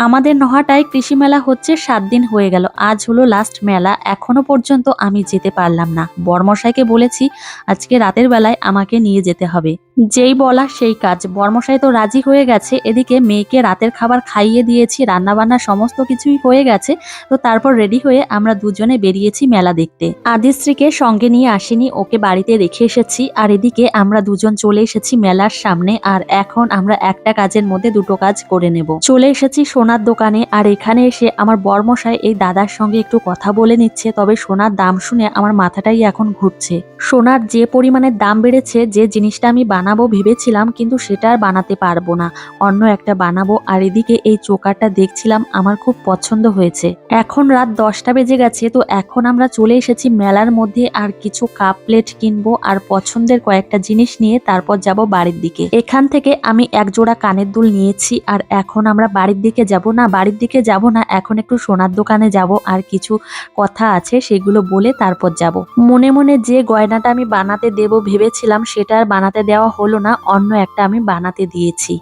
আমাদের নহাটায় কৃষি মেলা হচ্ছে 7 দিন হয়ে গেল। আজ হলো লাস্ট মেলা। এখনো পর্যন্ত আমি যেতে পারলাম না। বরমশাইকে বলেছি আজকে রাতের বেলায় আমাকে নিয়ে যেতে হবে। যেই বলা সেই কাজ। বরমশাই তো রাজি হয়ে গেছে। এদিকে মেয়েকে রাতের খাবার খাইয়ে দিয়েছি, রান্নাবান্না সমস্ত কিছুই হয়ে গেছে। তো তারপর রেডি হয়ে আমরা দুজনে বেরিয়েছি মেলা দেখতে। আদিশ্রীকে সঙ্গে নিয়ে আসিনি, ওকে বাড়িতে রেখে এসেছি। আর এদিকে আমরা দুজন চলে এসেছি মেলার সামনে। আর এখন আমরা একটা কাজের মধ্যে দুটো কাজ করে নেব। চলে এসেছি সোনার দোকানে। আর এখানে এসে আমার বরমশাই এই দাদার সঙ্গে একটু কথা বলে নিচ্ছে। তবে সোনার দাম শুনে আমার মাথাটাই এখন ঘুরছে। সোনার যে পরিমাণে দাম বেড়েছে, যে জিনিসটা আমি বানাবো ভেবেছিলাম কিন্তু সেটা আর বানাতে পারবো না, অন্য একটা বানাবো। আর এদিকে এই চোকারটা দেখছিলাম, আমার খুব পছন্দ হয়েছে। এখন রাত 10টা বেজে গেছে। তো এখন আমরা চলে এসেছি মেলার মধ্যে। আর কিছু কাপ প্লেট কিনবো আর পছন্দের কয়েকটা জিনিস নিয়ে তারপর যাব বাড়ির দিকে। এখান থেকে আমি এক জোড়া কানের দুল নিয়েছি। আর এখন আমরা বাড়ির দিকে যাব না, এখন একটু সোনার দোকানে যাব। আর কিছু কথা আছে সেগুলো বলে তারপর যাব। মনে মনে যে গয়নাটা আমি বানাতে দেব ভেবেছিলাম সেটা আর বানাতে দেওয়া হলো না, অন্য একটা আমি বানাতে দিয়েছি।